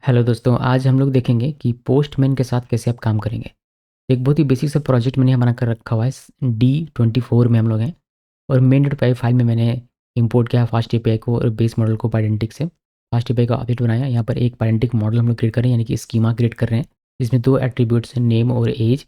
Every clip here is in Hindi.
हेलो दोस्तों, आज हम लोग देखेंगे कि पोस्टमैन के साथ कैसे आप काम करेंगे। एक बहुत ही बेसिक सा प्रोजेक्ट मैंने यहाँ बना कर रखा हुआ है। D24 में हम लोग हैं और main.py फाइल में मैंने इंपोर्ट किया फास्ट एपीआई को और बेस मॉडल को पाइडेंटिक से। फास्ट एपीआई का ऑब्जेक्ट बनाया, यहाँ पर एक पाइडेंटिक मॉडल हम लोग क्रिएट कर रहे हैं, यानी कि स्कीमा क्रिएट कर रहे हैं। इसमें दो एट्रीब्यूट्स हैं, नेम और एज।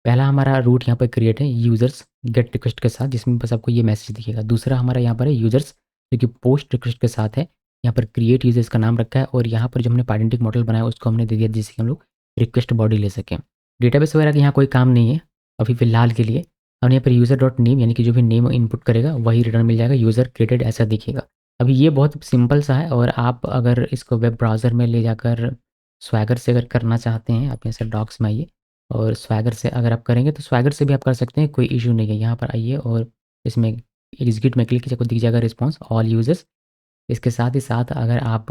पहला हमारा रूट यहाँ पर क्रिएट है यूज़र्स गेट रिक्वेस्ट के साथ, जिसमें बस आपको ये मैसेज दिखेगा। दूसरा हमारा यहाँ पर है यूज़र्स, जो कि पोस्ट रिक्वेस्ट के साथ है। यहाँ पर क्रिएट यूज़र्स का नाम रखा है और यहाँ पर जो हमने पाइडेंटिक मॉडल बनाया उसको हमने दे दिया जिससे कि हम लोग रिक्वेस्ट बॉडी ले सकें। डेटाबेस वगैरह का यहाँ कोई काम नहीं है अभी फ़िलहाल के लिए। हमने यहाँ पर यूज़र डॉट नेम, यानी कि जो भी नेम इनपुट करेगा वही रिटर्न मिल जाएगा, यूज़र क्रिएटेड ऐसा दिखेगा। अभी ये बहुत सिंपल सा है और आप अगर इसको वेब ब्राउज़र में ले जाकर स्वैगर से अगर करना चाहते हैं, आप यहाँ से डॉक्स में आइए और स्वैगर से अगर आप करेंगे तो स्वैगर से भी आप कर सकते हैं, कोई इश्यू नहीं है। यहाँ पर आइए और इसमें एग्जीक्यूट में क्लिक कीजिए, आपको दिख जाएगा रिस्पॉन्स ऑल यूज़र्स। इसके साथ ही साथ अगर आप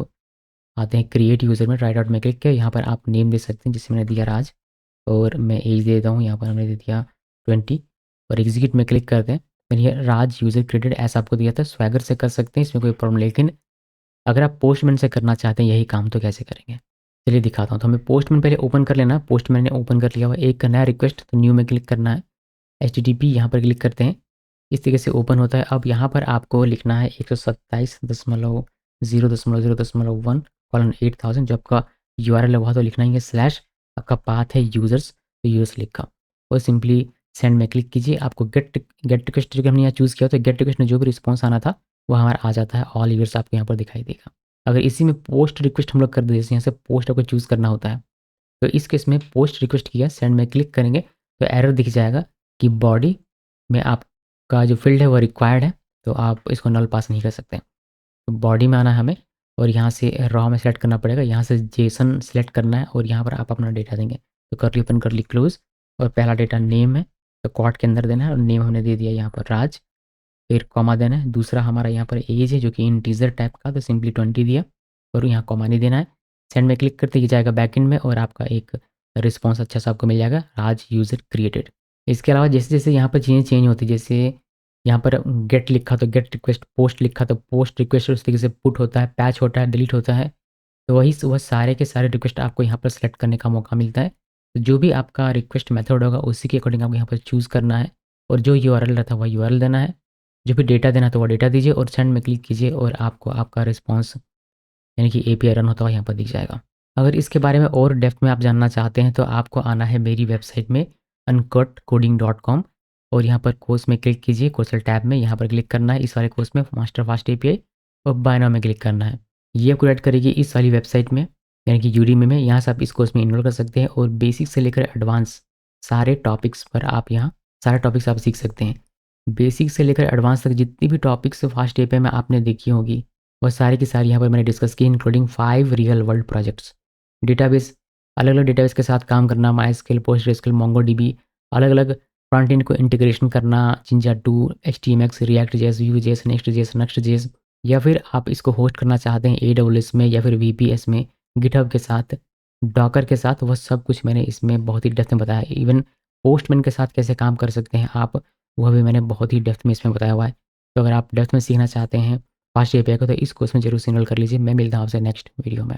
आते हैं क्रिएट यूज़र में, राइट आउट में क्लिक किया, यहाँ पर आप नेम दे सकते हैं जिससे मैंने दिया राज और मैं एज दे देता हूँ, यहाँ पर हमने दे दिया 20 और एग्जीक्यूट में क्लिक करते हैं। फिर ये राज यूज़र क्रिएटेड ऐसा आपको दिया था। स्वैगर से कर सकते हैं, इसमें कोई प्रॉब्लम, लेकिन अगर आप पोस्टमैन से करना चाहते हैं यही काम तो कैसे करेंगे, चलिए दिखाता हूँ। तो हमें पोस्टमैन पहले ओपन कर लेना है। पोस्टमैन ने ओपन कर लिया हुआ, एक नया रिक्वेस्ट, तो न्यू में क्लिक करना है। HTTP यहाँ पर क्लिक करते हैं, इस तरीके से ओपन होता है। अब यहाँ पर आपको लिखना है 127.0.0.1:8000 जो आपका URL है वहाँ तो लिखना ही है, स्लैश आपका पाथ है यूज़र्स, तो यूज़र्स लिखा और सिंपली सेंड में क्लिक कीजिए। आपको गेट गेट रिक्वेस्ट जो हमने यहाँ चूज़ किया तो गेट रिक्वेस्ट में जो भी रिस्पॉन्स आना था वो हमारा आ जाता है, ऑल यूज़र्स आपको यहाँ पर दिखाई देगा। अगर इसी में पोस्ट रिक्वेस्ट हम लोग कर दें, जैसे यहाँ से पोस्ट आपको चूज़ करना होता है, तो इस केस में पोस्ट रिक्वेस्ट किया, सेंड में क्लिक करेंगे तो एरर दिख जाएगा कि बॉडी में आपका जो फ़ील्ड है वो रिक्वायर्ड है, तो आप इसको नल पास नहीं कर सकते। तो बॉडी में आना है हमें और यहाँ से रॉ में सेलेक्ट करना पड़ेगा, यहाँ से जेसन सेलेक्ट करना है और यहाँ पर आप अपना डेटा देंगे। तो कर्ली ओपन कर्ली क्लोज़ और पहला डेटा नेम है, तो क्वॉट के अंदर देना है और नेम हमने दे दिया यहाँ पर राज, फिर कॉमा देना है। दूसरा हमारा यहाँ पर एज है जो कि इंटीजर टाइप का, तो सिंपली 20 दिया और यहाँ कॉमा नहीं देना है। सेंड में क्लिक करते ही जाएगा बैकएंड में और आपका एक रिस्पॉन्स अच्छा सा आपको मिल जाएगा, राज यूज़र क्रिएटेड। इसके अलावा जैसे-जैसे यहाँ पर चीज़ें चेंज होती है, जैसे यहाँ पर गेट लिखा तो गेट रिक्वेस्ट, पोस्ट लिखा तो पोस्ट रिक्वेस्ट, उस तरीके से पुट होता है, पैच होता है, डिलीट होता है। तो वह सारे के सारे रिक्वेस्ट आपको यहाँ पर सेलेक्ट करने का मौका मिलता है। तो जो भी आपका रिक्वेस्ट मेथड होगा उसी के अकॉर्डिंग आपको यहाँ पर चूज़ करना है और जो यूआरएल रहता है वह यूआरएल देना है। जो भी डेटा देना है तो वो डेटा दीजिए और सेंड में क्लिक कीजिए और आपको आपका रिस्पॉन्स, यानी कि एपीआई रन होता हुआ यहाँ पर दिख जाएगा। अगर इसके बारे में और डेप्थ में आप जानना चाहते हैं तो आपको आना है मेरी वेबसाइट में uncodecoding.com और यहाँ पर कोर्स में क्लिक कीजिए, कोर्सल टैब में यहाँ पर क्लिक करना है, इस वाले कोर्स में मास्टर फास्ट एपीआई और बाय नाउ में क्लिक करना है। ये आपको ऐड करेगी इस वाली वेबसाइट में, यानी कि यूडीमी में। यहाँ से आप इस कोर्स में इनरोल कर सकते हैं और बेसिक से लेकर एडवांस सारे टॉपिक्स पर आप यहाँ सारे टॉपिक्स आप सीख सकते हैं। बेसिक से लेकर एडवांस तक जितनी भी टॉपिक्स फास्ट एपीआई में आपने देखी होगी वो सारी की सारी यहाँ पर मैंने डिस्कस की, including 5 real world projects. Database, अलग-अलग डेटाबेस के साथ काम करना, माइस्क्ल, पोस्टग्रेसक्ल, मोंगोडीबी, अलग-अलग फ्रंट एंड को इंटीग्रेशन करना, Jinja 2, HTMX, react JS, Vue JS, next JS, या फिर आप इसको होस्ट करना चाहते हैं AWS में या फिर VPS में, गिटहब के साथ, डॉकर के साथ, वह सब कुछ मैंने इसमें बहुत ही डेप्थ में बताया है। इवन पोस्टमैन के साथ कैसे काम कर सकते हैं आप, वह भी मैंने बहुत ही डेप्थ में इसमें बताया हुआ है। तो अगर आप डेप्थ में सीखना चाहते हैं फास्ट एपीआई को तो इस कोर्स में जरूर से इनरोल कर लीजिए। मैं मिलता हूँ आपसे नेक्स्ट वीडियो में।